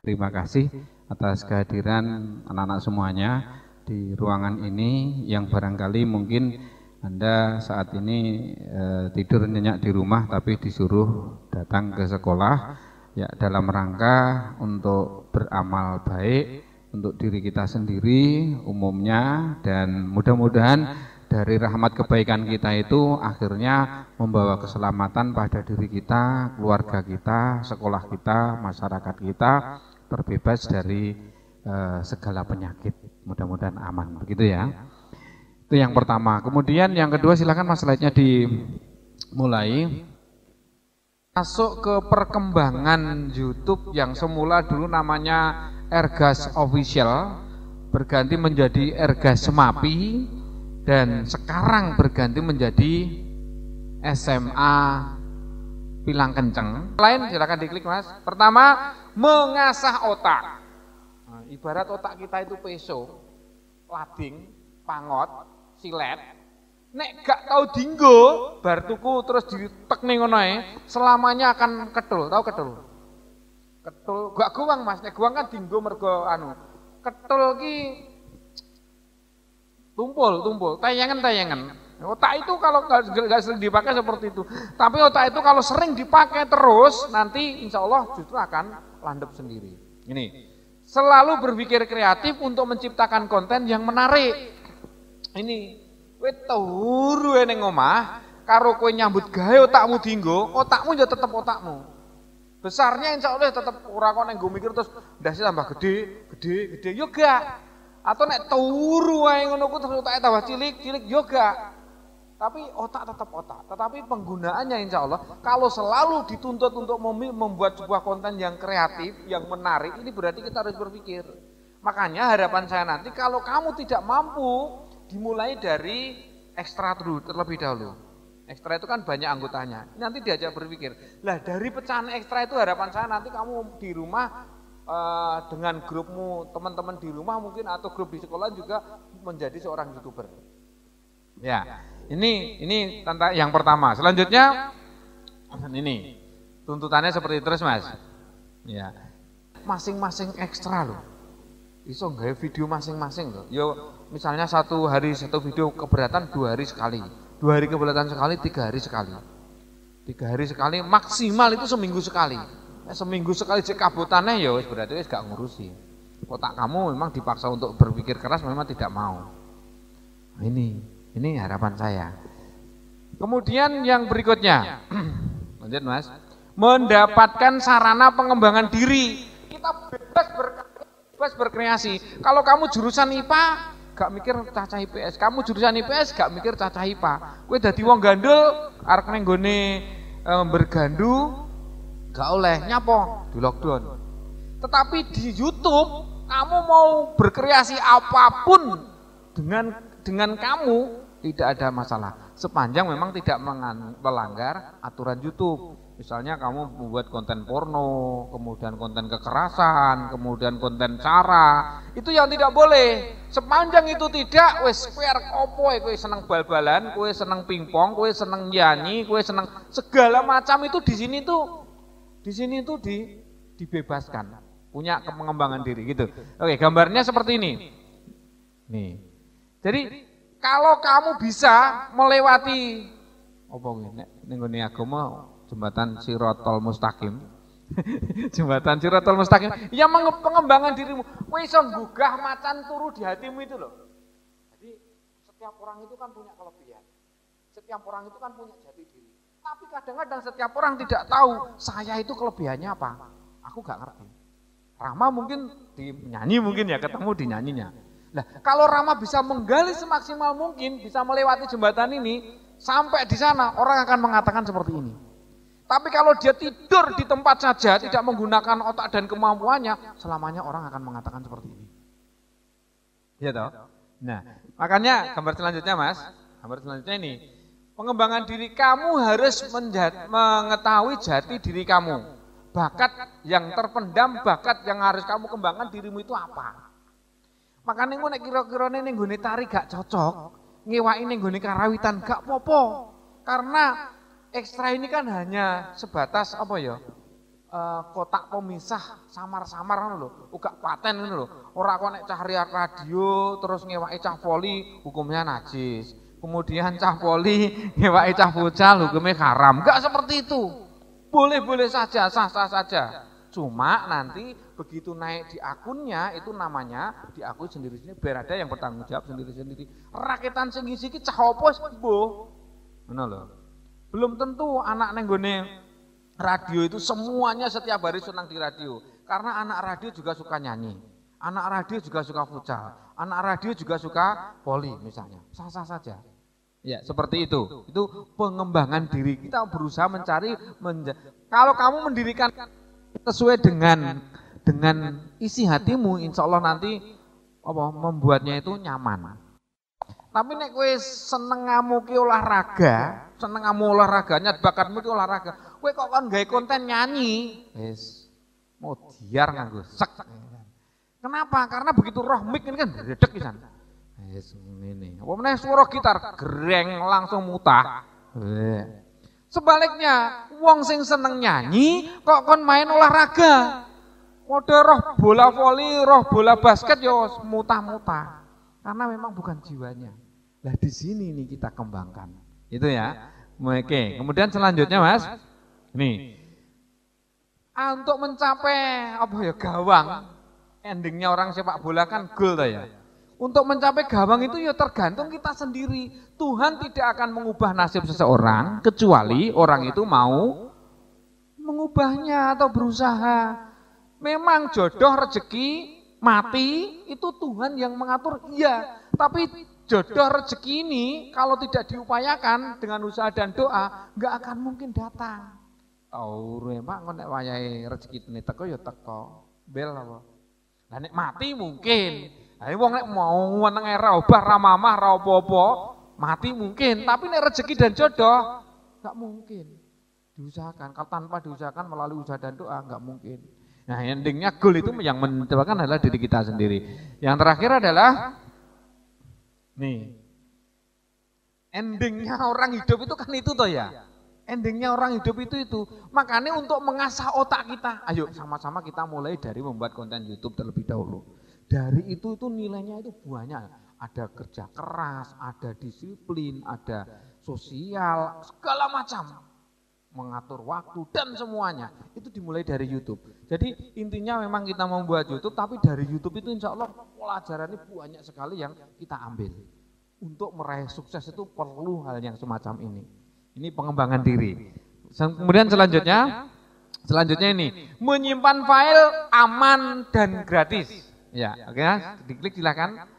Terima kasih atas kehadiran anak-anak semuanya di ruangan ini yang barangkali mungkin Anda saat ini tidur nyenyak di rumah tapi disuruh datang ke sekolah ya dalam rangka untuk beramal baik untuk diri kita sendiri umumnya, dan mudah-mudahan dari rahmat kebaikan kita itu akhirnya membawa keselamatan pada diri kita, keluarga kita, sekolah kita, masyarakat kita, terbebas dari segala penyakit. Mudah-mudahan aman, begitu ya. Itu yang pertama. Kemudian yang kedua, silakan Mas slide-nya dimulai. Masuk ke perkembangan YouTube yang semula dulu namanya Ergas Official, berganti menjadi Ergas Semapi, dan sekarang berganti menjadi SMA Pilang Kenceng. Lain silakan diklik Mas. Pertama, mengasah otak. Nah, ibarat otak kita itu peso, lading, pangot, silet. Nek gak tahu dinggo, bar tuku terus ditekne ngono ae, selamanya akan ketul. Tahu ketul? Ketul gak guang Mas, nek guang kan dinggo mergo anu. Ketul ki tumpul, tayangan. Otak itu kalau gak sering dipakai seperti itu. Tapi otak itu kalau sering dipakai terus, nanti insya Allah justru akan landep sendiri. Ini, selalu berpikir kreatif untuk menciptakan konten yang menarik. Ini, kowe turu ning omah, karo kowe nyambut gawe otakmu dinggo, otakmu ya tetep otakmu. Besarnya insya Allah tetep ora kok ning nggo mikir terus ndase tambah gede, yo gak. Atau nek turu wae ngono ku terus otake tambah cilik yo gak. Tapi otak tetap otak. Tetapi penggunaannya insya Allah kalau selalu dituntut untuk membuat sebuah konten yang kreatif, yang menarik, ini berarti kita harus berpikir. Makanya harapan saya nanti kalau kamu tidak mampu, dimulai dari ekstra dulu terlebih dahulu. Ekstra itu kan banyak anggotanya. Nanti diajak berpikir. Lah dari pecahan ekstra itu harapan saya nanti kamu di rumah dengan grupmu, teman-teman di rumah mungkin atau grup di sekolah juga menjadi seorang YouTuber. Ya, ini tentang yang pertama. Selanjutnya ini tuntutannya seperti terus Mas. Ya, masing-masing ekstra loh. Iso nggawe video masing-masing loh. Yo misalnya satu hari satu video keberatan 2 hari sekali. 2 hari keberatan sekali, 3 hari sekali. 3 hari sekali maksimal itu seminggu sekali. Seminggu sekali cek kabutannya ya berarti wis gak ngurusi. Otak kamu memang dipaksa untuk berpikir keras memang tidak mau. Nah, ini harapan saya. Kemudian yang berikutnya. Lanjut Mas. Mendapatkan sarana pengembangan diri. Kita bebas berkreasi. Kalau kamu jurusan IPA gak mikir cacah IPS. Kamu jurusan IPS gak mikir cacah IPA. Kowe dadi wong gandul arep ning gone bergandu gak oleh nyapo di lockdown. Tetapi di YouTube kamu mau berkreasi apapun dengan kamu tidak ada masalah sepanjang memang tidak melanggar aturan YouTube. Misalnya kamu membuat konten porno, kemudian konten kekerasan, kemudian konten sara, itu yang tidak boleh. Sepanjang itu tidak, wes kowe arep opo kowe seneng bal-balan, kowe seneng pingpong, kowe seneng nyanyi, kowe seneng segala macam itu di sini tuh dibebaskan. Punya pengembangan diri gitu. Oke, gambarnya seperti ini. Nih. Jadi kalau kamu bisa melewati apa ning nggone agama jembatan Sirotol Mustaqim. Jembatan Sirotol Mustaqim yang pengembangan dirimu. Kowe iso nggugah macan turu di hatimu itu loh. Jadi setiap orang itu kan punya kelebihan. Setiap orang itu kan punya jati diri. Tapi kadang-kadang setiap orang tidak tahu saya itu kelebihannya apa. Aku gak ngerti. Rama mungkin di nyanyi mungkin ya ketemu di nyanyinya. Nah, kalau Rama bisa menggali semaksimal mungkin, bisa melewati jembatan ini, sampai di sana orang akan mengatakan seperti ini. Tapi kalau dia tidur di tempat saja, tidak menggunakan otak dan kemampuannya, selamanya orang akan mengatakan seperti ini. Iya toh? Nah, makanya gambar selanjutnya Mas, gambar selanjutnya ini. Pengembangan diri kamu harus mengetahui jati diri kamu. Bakat yang terpendam, bakat yang harus kamu kembangkan dirimu itu apa. Makanya nek kira-kira ning nggone tari gak cocok, ngewaki ning nggone karawitan gak popo. Karena ekstra ini kan hanya sebatas apa ya? kotak pemisah samar-samar ngono lho, uga paten ngono lho. Ora kok nek cah radio terus ngewaki cah poli hukumnya najis. Kemudian cah poli ngewaki cah futsal hukumnya haram. Enggak seperti itu. Boleh-boleh saja, sah-sah saja. Cuma nanti begitu naik di akunnya itu namanya diakui sendiri-sendiri, biar ada yang bertanggung jawab sendiri-sendiri. Rakitan sing ngisi iki cah apa mbuh. Ngono lho. Belum tentu anak neng gone radio itu semuanya setiap hari senang di radio. Karena anak radio juga suka nyanyi. Anak radio juga suka futsal. Anak radio juga suka voli misalnya. Sah-sah saja. Ya, seperti itu. Itu pengembangan diri. Kita berusaha mencari kalau kamu mendirikan sesuai dengan isi hatimu, insya Allah nanti membuatnya itu nyaman. Tapi nek kowe seneng ngamuki olahraga, seneng ngamu olahraganya bakatmu itu olahraga. Kowe kok kan gawe konten nyanyi, wis mau diar nganggo sek. Kenapa? Karena begitu roh mik ini kan redeg pisan. Wis ngene. Apa meneh swara gitar greng langsung mutah. Sebaliknya, wong sing seneng nyanyi kok kon main olahraga. Model roh bola voli, roh bola basket yo mutah-mutah. Karena memang bukan jiwanya. Lah di sini nih kita kembangkan. Itu ya. Oke, kemudian selanjutnya Mas. Nih. Untuk mencapai gawang, endingnya orang sepak bola kan gol ta ya. Untuk mencapai gawang itu ya tergantung kita sendiri. Tuhan tidak akan mengubah nasib seseorang kecuali orang itu mau mengubahnya atau berusaha. Memang jodoh, rezeki, mati itu Tuhan yang mengatur, iya. Tapi jodoh rezeki ini kalau tidak diupayakan dengan usaha dan doa, nggak akan mungkin datang. Tahu mak nek wayahe rezeki ini teko ya teko. Bel apa? Lah nek mati mungkin. Ayo wong nek mau meneng ra obah ra mamah ra apa-apa, mati mungkin, tapi nek rezeki dan jodoh enggak mungkin. Diusahakan, kalau tanpa diusahakan melalui usaha dan doa enggak mungkin. Nah, endingnya goal itu yang menentukan adalah diri kita sendiri. Yang terakhir adalah nih. Endingnya orang hidup itu kan itu toh ya. Endingnya orang hidup itu. Makanya untuk mengasah otak kita, ayo sama-sama kita mulai dari membuat konten YouTube terlebih dahulu. Dari itu nilainya itu banyak. Ada kerja keras, ada disiplin, ada sosial, segala macam. Mengatur waktu dan semuanya. Itu dimulai dari YouTube. Jadi intinya memang kita membuat YouTube, tapi dari YouTube itu insya Allah pelajarannya banyak sekali yang kita ambil. Untuk meraih sukses itu perlu hal yang semacam ini. Ini pengembangan diri. Kemudian selanjutnya ini, menyimpan file aman dan gratis. Ya, oke Mas, diklik silakan.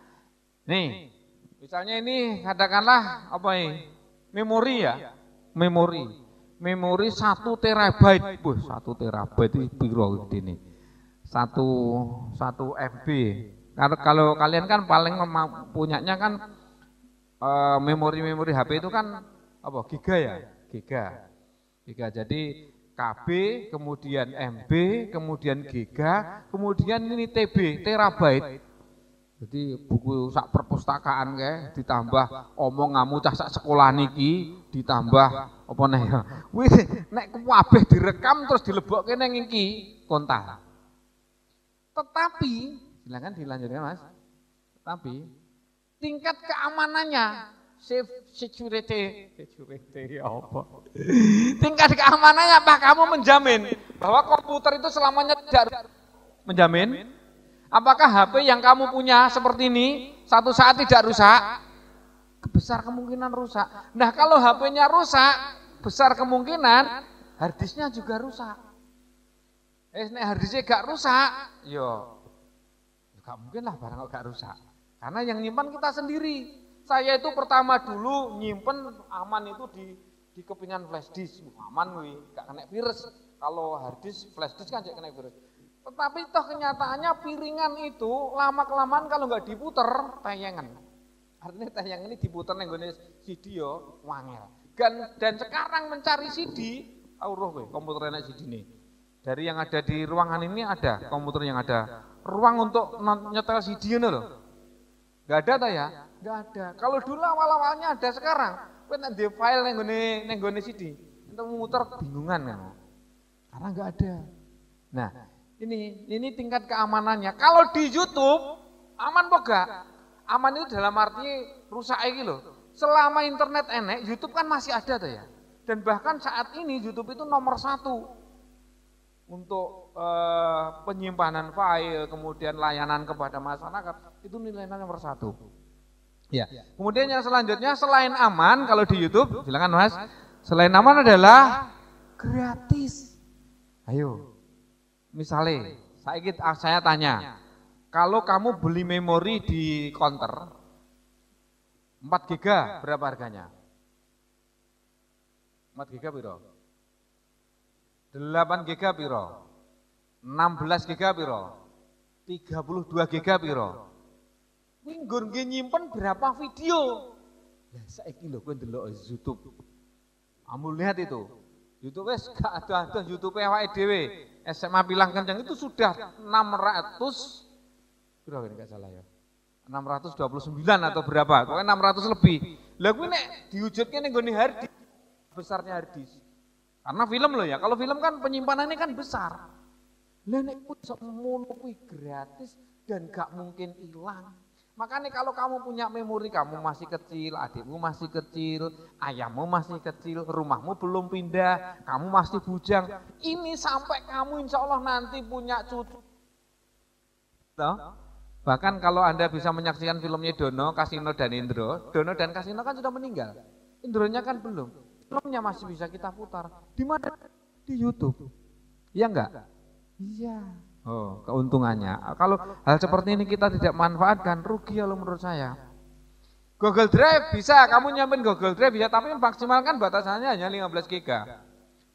Nih, misalnya ini katakanlah apa ini? Memori ya, memori 1 terabyte. 1 terabyte itu piro ini? 1 MB. Kalau kalian kan paling punyanya kan memori HP itu kan apa? Giga ya, giga. Jadi KB, kemudian MB, kemudian giga, kemudian ini TB, terabyte. Jadi buku sak perpustakaan kayak ditambah omong ngamu cah sak sekolah niki, ditambah apa nih ya. Wih, nek kabeh direkam terus dilebokke nang iki kontak. Tetapi, silakan dilanjutkan Mas. Tetapi tingkat keamanannya security apa? Tingkat keamanannya apa kamu menjamin bahwa komputer itu selamanya tidak menjamin? Apakah HP yang kamu punya seperti ini satu saat tidak rusak? Besar kemungkinan rusak. Nah kalau HP-nya rusak, besar kemungkinan harddisknya juga rusak. Nek harddisknya gak rusak, yo gak mungkin lah barang kok gak rusak. Karena yang nyimpan kita sendiri. Saya itu pertama dulu nyimpen aman itu di kepingan flash disk, aman wih, gak kena virus. Kalau hard disk, flash disk kan gak kena virus. Tetapi toh kenyataannya piringan itu lama kelamaan kalau nggak diputer tayangan. Artinya tayangan ini diputer nenggone CD yo wangel. Dan sekarang mencari CD, tahu roh weh komputer enak CD ini. Dari yang ada di ruangan ini ada komputer yang ada ruang untuk nyetel CD ini loh. Gak ada tak ya? Gak ada. Kalau dulu awal-awalnya ada, sekarang kowe nek di file nenggone CD, untuk muter bingungan kan. Karena gak ada. Nah, ini tingkat keamanannya. Kalau di YouTube aman apa enggak? Aman itu dalam arti rusak iki loh. Selama internet enek, YouTube kan masih ada tuh ya. Dan bahkan saat ini YouTube itu nomor 1 untuk penyimpanan file, kemudian layanan kepada masyarakat, itu nilainya nomor 1. Ya. Kemudian yang selanjutnya selain aman kalau di YouTube, silakan Mas. Selain aman adalah gratis. Ayo. Misalnya, saya tanya, kalau kamu beli memori di counter 4 GB berapa harganya? 4 GB piro? 8 GB piro? 16 GB piro? 32 GB piro? Kuwi nggon nyimpen berapa video? Lah saiki lho kowe ndelok YouTube. Kamu lihat itu. YouTube wis gak ada YouTube awake dhewe. SMA Pilang Kencang itu sudah 600 berapa ini enggak salah ya. 629 atau berapa? Pokoknya 600 lebih. Lah kuwi nek diwujudke ning nggone harddisk besarnya harddisk. Karena film loh ya. Kalau film kan penyimpanannya kan besar. Lah nek semono kuwi gratis dan gak mungkin hilang. Makanya kalau kamu punya memori, kamu masih kecil, adikmu masih kecil, ayahmu masih kecil, rumahmu belum pindah, kamu masih bujang. Ini sampai kamu insya Allah nanti punya cucu. Bahkan kalau Anda bisa menyaksikan filmnya Dono, Kasino dan Indro, Dono dan Kasino kan sudah meninggal. Indronya kan belum. Filmnya masih bisa kita putar. Di mana? Di YouTube. Iya enggak? Iya. Oh, keuntungannya. Kalau hal seperti ini kita tidak manfaatkan, rugi kalau menurut saya. Google Drive bisa, kamu nyampein Google Drive bisa, tapi maksimalkan batasannya hanya 15 GB.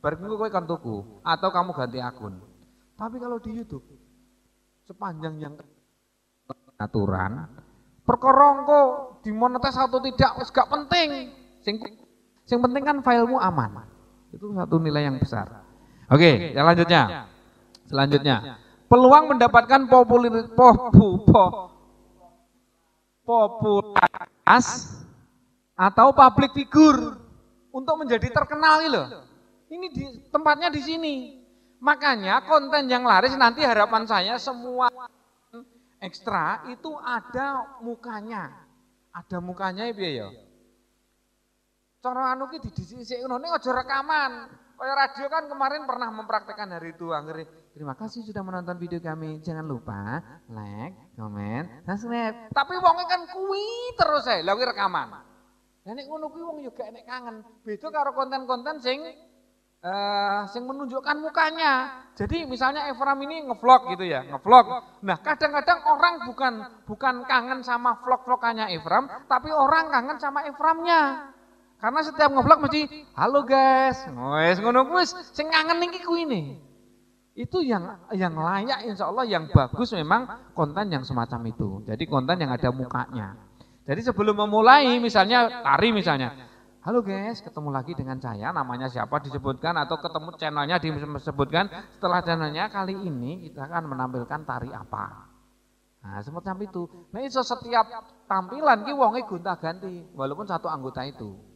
Baru kowe kan tuku atau kamu ganti akun. Tapi kalau di YouTube sepanjang yang aturan, perkara engko dimonetis atau tidak wis gak penting. Sing penting kan filemu aman. Itu satu nilai yang besar. Oke, yang selanjutnya. Peluang mendapatkan popularitas atau public figure untuk menjadi terkenal loh. Ini tempatnya di sini. Makanya konten yang laris nanti harapan saya semua ekstra itu ada mukanya. Ada mukanya ya. Cara anu ki didhisik ngono ning aja rekaman. Kayak radio kan kemarin pernah mempraktekkan hari itu akhirnya. Terima kasih sudah menonton video kami. Jangan lupa like, komen, subscribe. Tapi wongnya kan kuwi terus saya, lha kuwi rekaman. Lah nek ngono kuwi wong yo gak enek kangen. Beda karo konten-konten sing menunjukkan mukanya. Jadi misalnya Evram ini ngevlog gitu ya, ngevlog. Nah, kadang-kadang orang bukan kangen sama vlog-vlogannya Evram, tapi orang kangen sama Evramnya. Karena setiap ngevlog mesti, halo guys, wes ngono kuwi sing ngangen iki kuwi ne. Itu yang layak insya Allah yang bagus memang konten yang semacam itu. Jadi konten yang ada mukanya. Jadi sebelum memulai misalnya tari misalnya, halo guys, ketemu lagi dengan saya, namanya siapa disebutkan atau ketemu channelnya disebutkan. Setelah channelnya kali ini kita akan menampilkan tari apa. Nah semacam itu. Nah itu setiap tampilan ki wonge gonta-ganti walaupun satu anggota itu.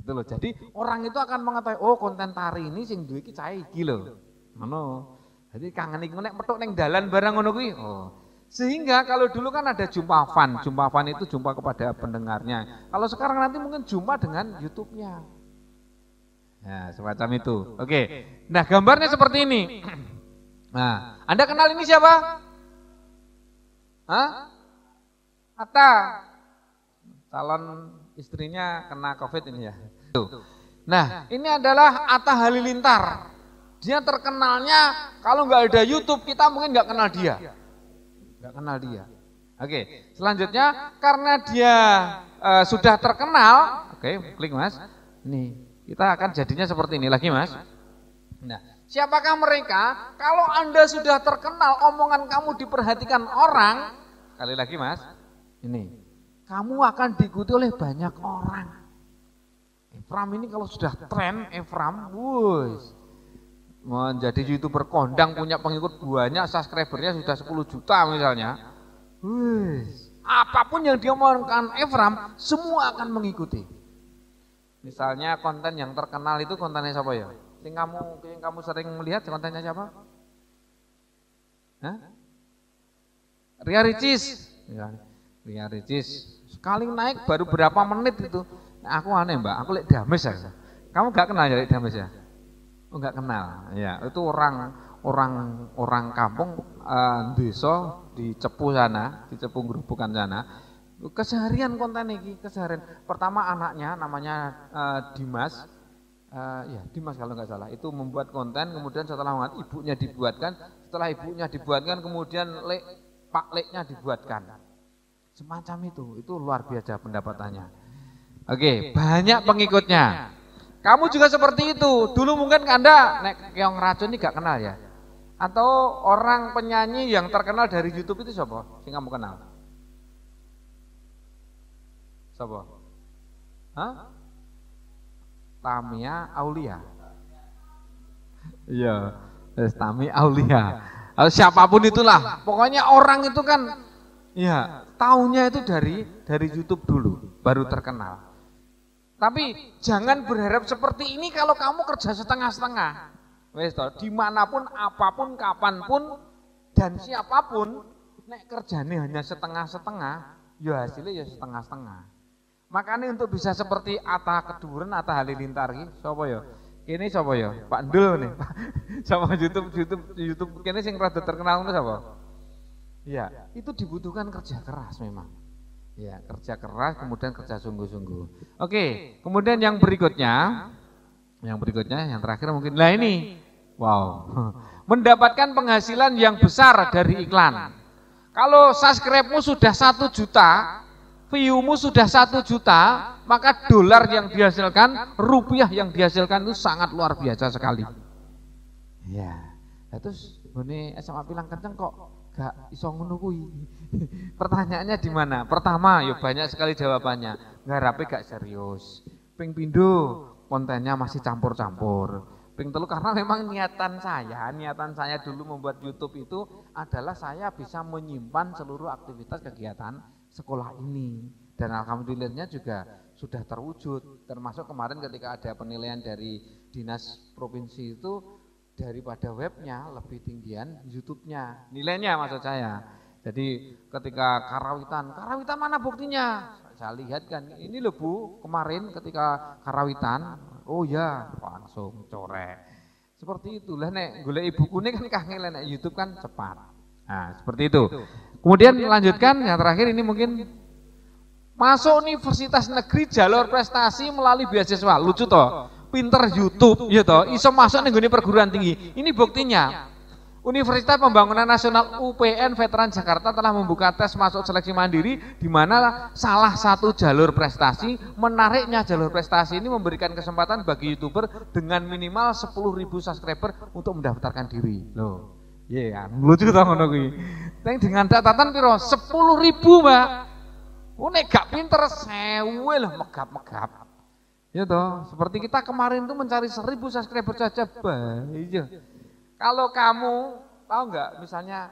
Gitu loh. Jadi orang itu akan mengetahui oh konten tari ini sing duwe iki cah iki lho. Ngono. Jadi kangen iki nek metuk ning dalan barang ngono kuwi. Oh. Sehingga kalau dulu kan ada jumpa fan itu jumpa kepada pendengarnya. Kalau sekarang nanti mungkin jumpa dengan YouTube-nya. Ya, semacam itu. Oke. Nah, gambarnya seperti ini. Nah, Anda kenal ini siapa? Hah? Atta. Calon istrinya kena COVID ini ya. Nah, ini adalah Atta Halilintar. Dia terkenalnya kalau nggak ada YouTube kita mungkin nggak kenal dia. Nggak kenal dia. Oke, selanjutnya karena dia sudah terkenal, oke, klik Mas. Nih, kita akan jadinya seperti ini lagi Mas. Nah, siapakah mereka? Kalau Anda sudah terkenal, omongan kamu diperhatikan orang, sekali lagi Mas. Ini. Kamu akan diikuti oleh banyak orang. Evram ini kalau sudah tren, Evram, menjadi YouTuber kondang, punya pengikut banyak, subscribernya sudah 10 juta misalnya. Apapun yang dia omongkan Evram, semua akan mengikuti. Misalnya konten yang terkenal itu kontennya siapa ya? Yang kamu sering melihat kontennya siapa? Hah? Ria Ricis. Ya, Ria Ricis. Sekali naik baru berapa menit itu. Nah, aku aneh Mbak, aku lihat Dames ya. Kamu gak kenal ya Dames ya? Oh gak kenal. Ya, itu orang kampung desa di Cepu sana, di Cepu Gerobokan sana. Keseharian konten ini, keseharian. Pertama anaknya namanya Dimas. Ya Dimas kalau nggak salah. Itu membuat konten, kemudian setelah ibunya dibuatkan, kemudian Pak Leknya dibuatkan. Semacam itu luar biasa pendapatannya. Oke, banyak pengikutnya. Kamu juga seperti itu. Dulu mungkin Anda nek keong racun ini gak kenal ya. Atau orang penyanyi yang terkenal dari YouTube itu siapa? Sing kamu kenal? Siapa? Hah? Tamia Aulia. Iya, Tamia Aulia. Siapapun itulah. Pokoknya orang itu kan ya, taunya itu dari YouTube dulu, baru terkenal. Tapi jangan berharap seperti ini kalau kamu kerja setengah-setengah. Wes toh, dimanapun, apapun, kapanpun, dan siapapun, nek kerjanya hanya setengah-setengah, ya hasilnya ya setengah-setengah. Makanya untuk bisa seperti Atta Keduren, Atta Halilintar iki, sapa ya? Kene sapa ya? Pak Ndul nih. Sama YouTube kene sing rada terkenal itu sapa? Ya, itu dibutuhkan kerja keras memang. Ya, kerja keras, kemudian kerja sungguh-sungguh. Oke, kemudian yang berikutnya, yang terakhir mungkin, lah ini, wow, mendapatkan penghasilan yang besar dari iklan. Kalau subscribe-mu sudah 1 juta, view-mu sudah 1 juta, maka dolar yang dihasilkan, rupiah yang dihasilkan itu sangat luar biasa sekali. Ya, terus ini SMA Pilang Kenceng kok gak iso ngono kuwi. Pertanyaannya di mana? Pertama, ya banyak sekali jawabannya. Ngarape gak serius. Ping pindho kontennya masih campur-campur. Ping telu karena memang niatan saya dulu membuat YouTube itu adalah saya bisa menyimpan seluruh aktivitas kegiatan sekolah ini. Dan alhamdulillahnya juga sudah terwujud. Termasuk kemarin ketika ada penilaian dari Dinas Provinsi itu daripada webnya lebih tinggian YouTube-nya, nilainya maksud saya. Jadi ketika karawitan mana buktinya? Saya lihat kan, ini loh Bu, kemarin ketika karawitan, oh ya langsung corek. Seperti itulah nek golek ibuku ini kan kangen nek YouTube kan cepat. Nah seperti itu. Kemudian melanjutkan yang terakhir ini mungkin masuk universitas negeri jalur prestasi melalui beasiswa, lucu toh. Pinter YouTube, ya toh, iso masuk nih perguruan tinggi. Ini buktinya. Universitas Pembangunan Nasional UPN Veteran Jakarta telah membuka tes masuk seleksi mandiri, di mana salah satu jalur prestasi, menariknya jalur prestasi ini memberikan kesempatan bagi YouTuber dengan minimal 10.000 subscriber untuk mendaftarkan diri. Loh, iya, lucu toh ngono kuwi. Dengan catatan piro? 10.000, Mbak. Nek gak pinter 1000 lah megap-megap. Ya toh, seperti kita kemarin itu mencari 1000 subscriber saja, iya. Kalau kamu tahu nggak, misalnya,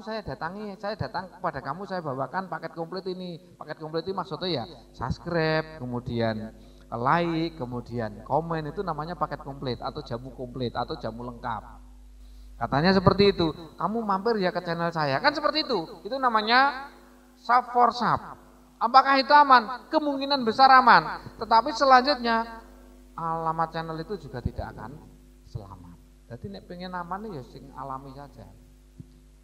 saya datang kepada kamu, saya bawakan paket komplit ini. Paket komplit ini maksudnya ya subscribe, kemudian like, kemudian komen, itu namanya paket komplit atau jamu komplit atau jamu lengkap. Katanya seperti itu. Kamu mampir ya ke channel saya, kan seperti itu. Itu namanya sub for sub. Apakah itu aman? Kemungkinan besar aman. Tetapi selanjutnya alamat channel itu juga tidak akan selamat. Jadi nek pengen aman ya sing alami saja.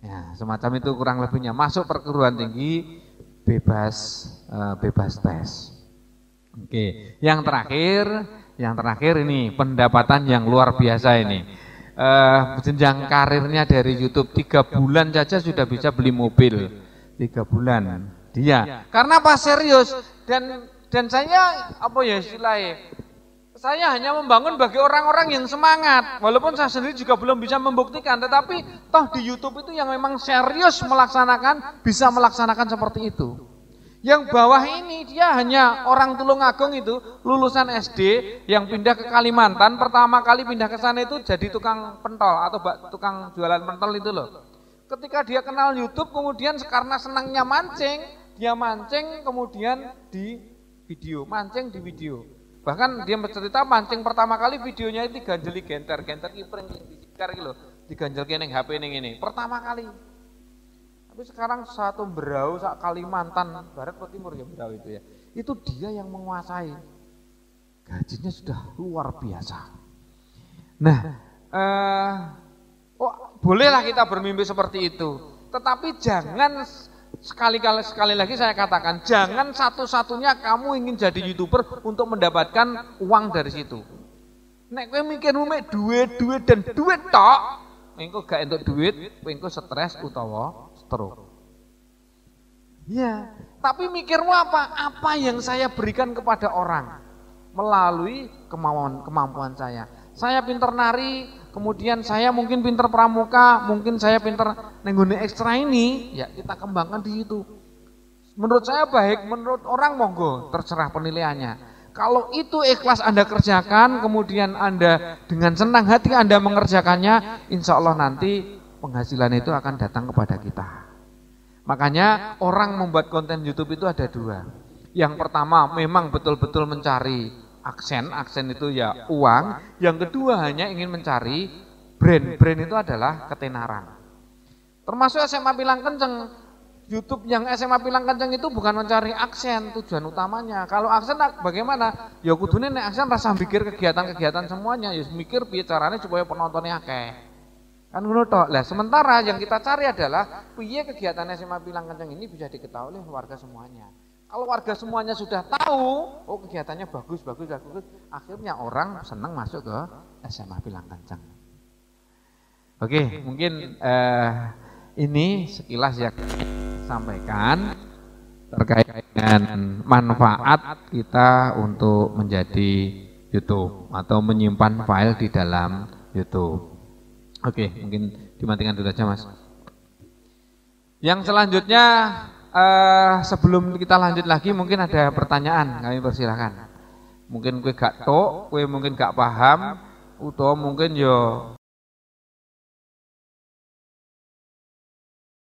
Ya, semacam itu kurang lebihnya. Masuk perguruan tinggi bebas tes. Oke, yang terakhir ini pendapatan yang luar biasa ini. Jenjang karirnya dari YouTube 3 bulan saja sudah bisa beli mobil. 3 bulan. Dia, karena apa? Serius dan saya istilahnya, saya hanya membangun bagi orang-orang yang semangat, walaupun saya sendiri juga belum bisa membuktikan, tetapi toh di YouTube itu yang memang serius bisa melaksanakan seperti itu. Yang bawah ini dia hanya orang Tulungagung itu, lulusan SD yang pindah ke Kalimantan, pertama kali pindah ke sana itu jadi tukang pentol atau tukang jualan pentol itu loh. Ketika dia kenal YouTube, kemudian karena senangnya mancing, dia mancing kemudian di video. Bahkan dia bercerita mancing pertama kali videonya itu ganjeli genter kipring disikar gitu loh. diganjelke ning HP ning ngene. Pertama kali. Tapi sekarang satu Berau, sak Kalimantan Barat atau Timur ya Berau itu ya. Itu dia yang menguasai. Gajinya sudah luar biasa. Nah, bolehlah kita bermimpi seperti itu. Tetapi jangan sekali lagi saya katakan, jangan satu-satunya kamu ingin jadi YouTuber untuk mendapatkan uang dari situ. Nek kowe mikir duit dan duit tok, engko gak entuk duit, engko stres utawa stroke. Ya, tapi mikirmu apa? Apa yang saya berikan kepada orang melalui kemampuan saya. Saya pinter nari, kemudian saya mungkin pinter pramuka, mungkin saya pinter nenggone ekstra ini, ya kita kembangkan di situ. Menurut saya baik, menurut orang monggo, terserah penilaiannya. Kalau itu ikhlas Anda kerjakan, kemudian Anda dengan senang hati Anda mengerjakannya, insya Allah nanti penghasilan itu akan datang kepada kita. Makanya orang membuat konten YouTube itu ada dua. Yang pertama memang betul-betul mencari aksen itu ya uang. Yang kedua hanya ingin mencari brand itu adalah ketenaran. Termasuk SMA Pilang Kenceng, YouTube yang SMA Pilang Kenceng itu bukan mencari aksen tujuan utamanya. Kalau aksen bagaimana? Ya kudune nek aksen rasa mikir kegiatan-kegiatan semuanya, ya mikir piye caranya supaya penontonnya akeh. Kan ngono tok. Lah sementara yang kita cari adalah piye kegiatan SMA Pilang Kenceng ini bisa diketahui oleh warga semuanya. Kalau warga semuanya sudah tahu, oh kegiatannya bagus, akhirnya orang senang masuk ke SMA Pilang Kenceng. Oke, mungkin ini sekilas yang sampaikan terkait dengan manfaat kita untuk menjadi YouTube atau menyimpan file di dalam YouTube. Oke, mungkin dimatikan dulu aja Mas. Yang selanjutnya sebelum kita lanjut lagi mungkin ada pertanyaan, kami persilahkan. Mungkin kue gak tok, kue mungkin gak paham, atau mungkin yo